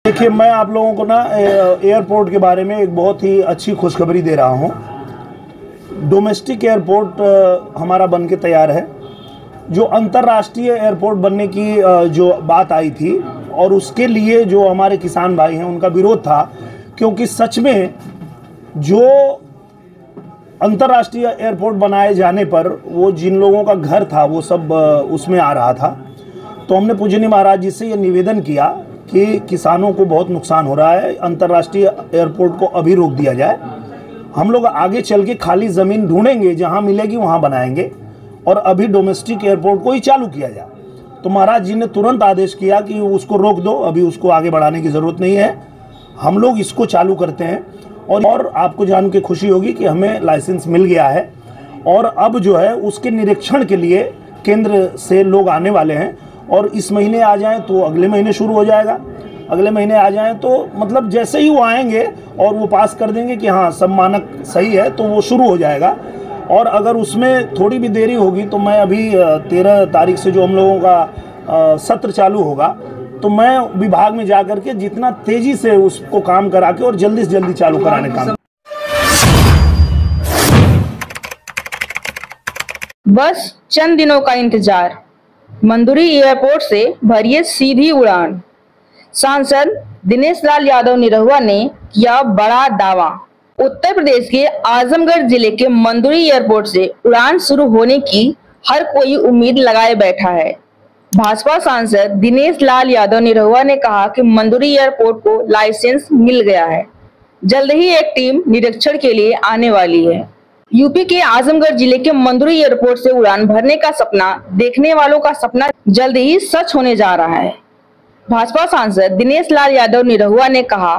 देखिए, मैं आप लोगों को ना एयरपोर्ट के बारे में एक बहुत ही अच्छी खुशखबरी दे रहा हूँ। डोमेस्टिक एयरपोर्ट हमारा बन के तैयार है। जो अंतर्राष्ट्रीय एयरपोर्ट बनने की जो बात आई थी और उसके लिए जो हमारे किसान भाई हैं उनका विरोध था, क्योंकि सच में जो अंतर्राष्ट्रीय एयरपोर्ट बनाए जाने पर वो जिन लोगों का घर था वो सब उसमें आ रहा था। तो हमने पूजनीय महाराज जी से ये निवेदन किया कि किसानों को बहुत नुकसान हो रहा है, अंतर्राष्ट्रीय एयरपोर्ट को अभी रोक दिया जाए। हम लोग आगे चल के खाली ज़मीन ढूंढेंगे, जहां मिलेगी वहां बनाएंगे और अभी डोमेस्टिक एयरपोर्ट को ही चालू किया जाए। तो महाराज जी ने तुरंत आदेश किया कि उसको रोक दो, अभी उसको आगे बढ़ाने की ज़रूरत नहीं है, हम लोग इसको चालू करते हैं। और आपको जान के खुशी होगी कि हमें लाइसेंस मिल गया है और अब जो है उसके निरीक्षण के लिए केंद्र से लोग आने वाले हैं। और इस महीने आ जाएं तो अगले महीने शुरू हो जाएगा, अगले महीने आ जाएं तो मतलब जैसे ही वो आएंगे और वो पास कर देंगे कि हाँ सब मानक सही है, तो वो शुरू हो जाएगा। और अगर उसमें थोड़ी भी देरी होगी तो मैं अभी 13 तारीख से जो हम लोगों का सत्र चालू होगा, तो मैं विभाग में जा करके जितना तेजी से उसको काम करा के और जल्दी से जल्दी चालू कराने का। बस चंद दिनों का इंतजार, मंदुरी एयरपोर्ट से भरिए सीधी उड़ान। सांसद दिनेश लाल यादव निरहुआ ने किया बड़ा दावा। उत्तर प्रदेश के आजमगढ़ जिले के मंदुरी एयरपोर्ट से उड़ान शुरू होने की हर कोई उम्मीद लगाए बैठा है। भाजपा सांसद दिनेश लाल यादव निरहुआ ने कहा कि मंदुरी एयरपोर्ट को लाइसेंस मिल गया है, जल्द ही एक टीम निरीक्षण के लिए आने वाली है। यूपी के आजमगढ़ जिले के मंदुरी एयरपोर्ट से उड़ान भरने का सपना देखने वालों का सपना जल्द ही सच होने जा रहा है। भाजपा सांसद दिनेश लाल यादव निरहुआ ने कहा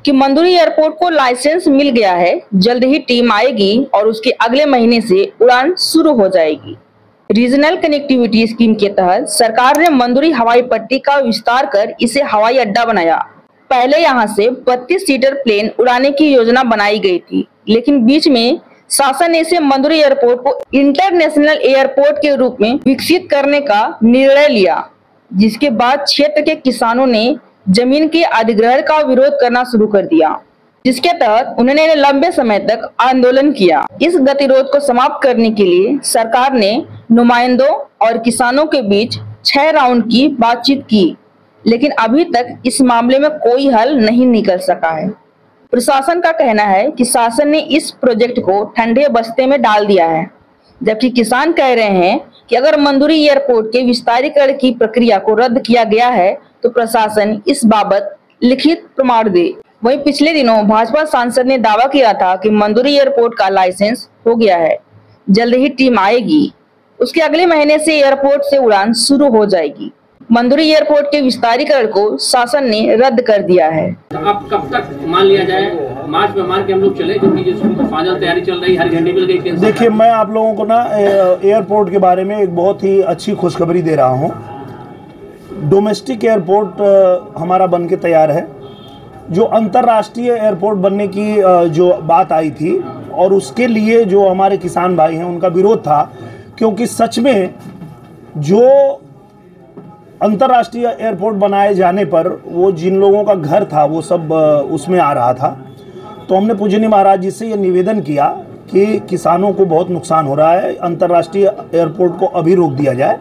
कि मंदुरी एयरपोर्ट को लाइसेंस मिल गया है, जल्द ही टीम आएगी और उसके अगले महीने से उड़ान शुरू हो जाएगी। रीजनल कनेक्टिविटी स्कीम के तहत सरकार ने मंदुरी हवाई पट्टी का विस्तार कर इसे हवाई अड्डा बनाया। पहले यहां से 32 सीटर प्लेन उड़ाने की योजना बनाई गई थी, लेकिन बीच में शासन ने इसे मंदुरी एयरपोर्ट को इंटरनेशनल एयरपोर्ट के रूप में विकसित करने का निर्णय लिया, जिसके बाद क्षेत्र के किसानों ने जमीन के अधिग्रहण का विरोध करना शुरू कर दिया, जिसके तहत उन्होंने लंबे समय तक आंदोलन किया। इस गतिरोध को समाप्त करने के लिए सरकार ने नुमाइंदों और किसानों के बीच 6 राउंड की बातचीत की, लेकिन अभी तक इस मामले में कोई हल नहीं निकल सका है। प्रशासन का कहना है कि शासन ने इस प्रोजेक्ट को ठंडे बस्ते में डाल दिया है, जबकि किसान कह रहे हैं कि अगर मंदुरी एयरपोर्ट के विस्तारीकरण की प्रक्रिया को रद्द किया गया है तो प्रशासन इस बाबत लिखित प्रमाण दे। वहीं पिछले दिनों भाजपा सांसद ने दावा किया था कि मंदुरी एयरपोर्ट का लाइसेंस हो गया है, जल्द ही टीम आएगी, उसके अगले महीने से एयरपोर्ट से उड़ान शुरू हो जाएगी। मंदुरी एयरपोर्ट के विस्तारीकरण को शासन ने रद्द कर दिया है। अब कब तक मान लिया जाए? मार्च में मान के हम लोग चले, क्योंकि फाइनल तैयारी चल रही, हरी झंडी मिल गई। देखिए, मैं आप लोगों को ना एयरपोर्ट के बारे में एक बहुत ही अच्छी खुशखबरी दे रहा हूँ। डोमेस्टिक एयरपोर्ट हमारा बन के तैयार है। जो अंतर्राष्ट्रीय एयरपोर्ट बनने की जो बात आई थी और उसके लिए जो हमारे किसान भाई हैं उनका विरोध था, क्योंकि सच में जो अंतर्राष्ट्रीय एयरपोर्ट बनाए जाने पर वो जिन लोगों का घर था वो सब उसमें आ रहा था। तो हमने पूजनीय महाराज जी से ये निवेदन किया कि किसानों को बहुत नुकसान हो रहा है, अंतर्राष्ट्रीय एयरपोर्ट को अभी रोक दिया जाए।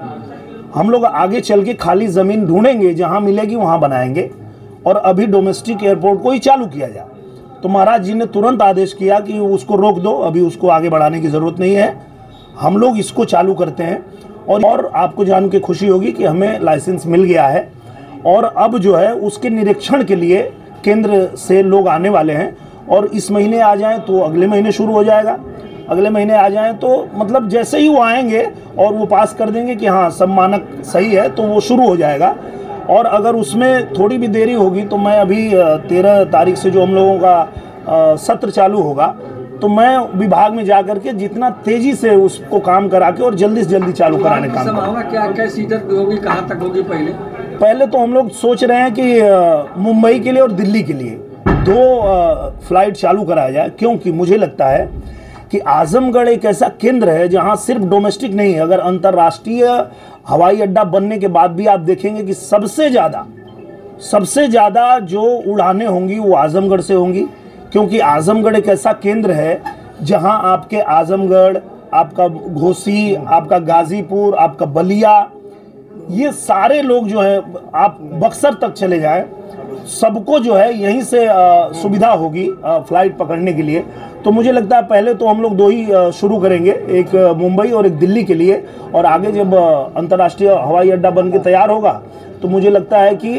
हम लोग आगे चल के खाली ज़मीन ढूंढेंगे, जहां मिलेगी वहां बनाएंगे और अभी डोमेस्टिक एयरपोर्ट को ही चालू किया जाए। तो महाराज जी ने तुरंत आदेश किया कि उसको रोक दो, अभी उसको आगे बढ़ाने की ज़रूरत नहीं है, हम लोग इसको चालू करते हैं। और आपको जान के खुशी होगी कि हमें लाइसेंस मिल गया है और अब जो है उसके निरीक्षण के लिए केंद्र से लोग आने वाले हैं। और इस महीने आ जाएं तो अगले महीने शुरू हो जाएगा, अगले महीने आ जाएं तो मतलब जैसे ही वो आएंगे और वो पास कर देंगे कि हाँ सब मानक सही है, तो वो शुरू हो जाएगा। और अगर उसमें थोड़ी भी देरी होगी तो मैं अभी 13 तारीख से जो हम लोगों का सत्र चालू होगा, तो मैं विभाग में जा करके जितना तेजी से उसको काम करा के और जल्दी से जल्दी चालू कराने का काम। क्या सीटर होगी, कहाँ तक होगी? पहले तो हम लोग सोच रहे हैं कि मुंबई के लिए और दिल्ली के लिए 2 फ्लाइट चालू कराया जाए, क्योंकि मुझे लगता है कि आजमगढ़ एक ऐसा केंद्र है जहां सिर्फ डोमेस्टिक नहीं, अगर अंतर्राष्ट्रीय हवाई अड्डा बनने के बाद भी आप देखेंगे कि सबसे ज़्यादा सबसे ज़्यादा जो उड़ानें होंगी वो आजमगढ़ से होंगी, क्योंकि आजमगढ़ एक ऐसा केंद्र है जहां आपके आजमगढ़, आपका घोसी, आपका गाजीपुर, आपका बलिया, ये सारे लोग जो है, आप बक्सर तक चले जाएं, सबको जो है यहीं से सुविधा होगी फ्लाइट पकड़ने के लिए। तो मुझे लगता है पहले तो हम लोग 2 ही शुरू करेंगे, एक मुंबई और एक दिल्ली के लिए, और आगे जब अंतर्राष्ट्रीय हवाई अड्डा बन के तैयार होगा तो मुझे लगता है कि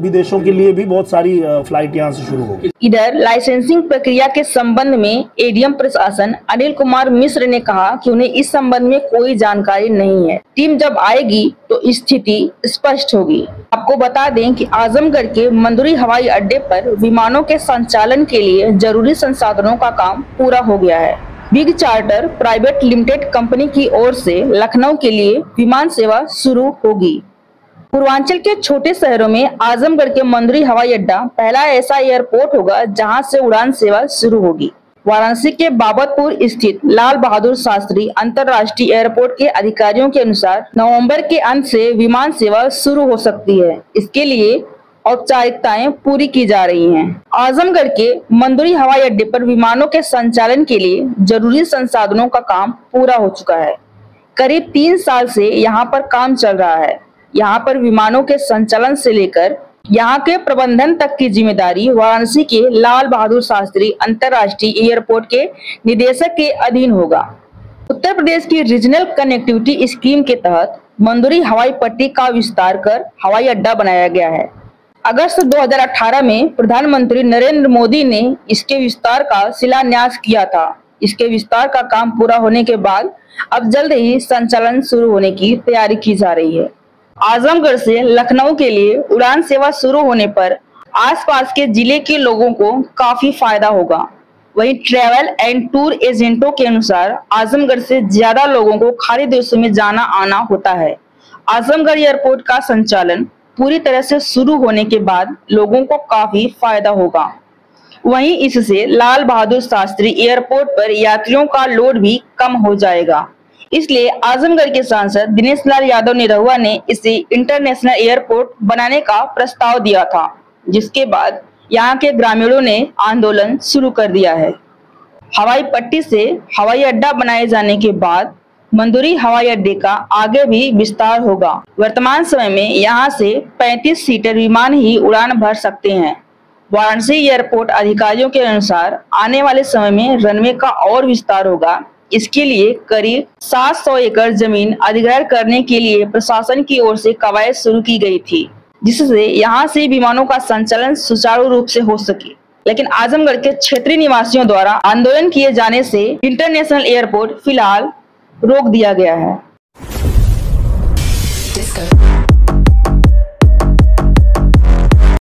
विदेशों के लिए भी बहुत सारी फ्लाइट यहाँ से शुरू होगी। इधर लाइसेंसिंग प्रक्रिया के संबंध में एडीएम प्रशासन अनिल कुमार मिश्र ने कहा कि उन्हें इस संबंध में कोई जानकारी नहीं है। टीम जब आएगी तो स्थिति स्पष्ट होगी। आपको बता दें कि आजमगढ़ के मंदुरी हवाई अड्डे पर विमानों के संचालन के लिए जरूरी संसाधनों का काम पूरा हो गया है। Big charter private limited company की ओर से लखनऊ के लिए विमान सेवा शुरू होगी। पूर्वांचल के छोटे शहरों में आजमगढ़ के मंदुरी हवाई अड्डा पहला ऐसा एयरपोर्ट होगा जहां से उड़ान सेवा शुरू होगी। वाराणसी के बाबतपुर स्थित लाल बहादुर शास्त्री अंतर्राष्ट्रीय एयरपोर्ट के अधिकारियों के अनुसार नवंबर के अंत से विमान सेवा शुरू हो सकती है। इसके लिए औपचारिकताएं पूरी की जा रही हैं। आजमगढ़ के मंदुरी हवाई अड्डे पर विमानों के संचालन के लिए जरूरी संसाधनों का काम पूरा हो चुका है। करीब 3 साल से यहाँ पर काम चल रहा है। यहाँ पर विमानों के संचालन से लेकर यहाँ के प्रबंधन तक की जिम्मेदारी वाराणसी के लाल बहादुर शास्त्री अंतर्राष्ट्रीय एयरपोर्ट के निदेशक के अधीन होगा। उत्तर प्रदेश की रीजनल कनेक्टिविटी स्कीम के तहत मंदुरी हवाई पट्टी का विस्तार कर हवाई अड्डा बनाया गया है। अगस्त 2018 में प्रधानमंत्री नरेंद्र मोदी ने इसके विस्तार का शिलान्यास किया था। इसके विस्तार का काम पूरा होने के बाद अब जल्द ही संचालन शुरू होने की तैयारी की जा रही है। आजमगढ़ से लखनऊ के लिए उड़ान सेवा शुरू होने पर आसपास के जिले के लोगों को काफी फायदा होगा। वहीं ट्रैवल एंड टूर एजेंटों के अनुसार आजमगढ़ से ज्यादा लोगों को खाड़ी देशों में जाना आना होता है। आजमगढ़ एयरपोर्ट का संचालन पूरी तरह से शुरू होने के बाद लोगों को काफी फायदा होगा। वहीं इससे लाल बहादुर शास्त्री एयरपोर्ट पर यात्रियों का लोड भी कम हो जाएगा। इसलिए आजमगढ़ के सांसद दिनेश लाल यादव निरहुआ ने इसे इंटरनेशनल एयरपोर्ट बनाने का प्रस्ताव दिया था, जिसके बाद यहाँ के ग्रामीणों ने आंदोलन शुरू कर दिया है। हवाई पट्टी से हवाई अड्डा बनाए जाने के बाद मंदुरी हवाई अड्डे का आगे भी विस्तार होगा। वर्तमान समय में यहाँ से 35 सीटर विमान ही उड़ान भर सकते हैं। वाराणसी एयरपोर्ट अधिकारियों के अनुसार आने वाले समय में रनवे का और विस्तार होगा। इसके लिए करीब 700 एकड़ जमीन अधिग्रहण करने के लिए प्रशासन की ओर से कवायद शुरू की गई थी, जिससे यहाँ से विमानों का संचालन सुचारू रूप से हो सके। लेकिन आजमगढ़ के क्षेत्रीय निवासियों द्वारा आंदोलन किए जाने से इंटरनेशनल एयरपोर्ट फिलहाल रोक दिया गया है।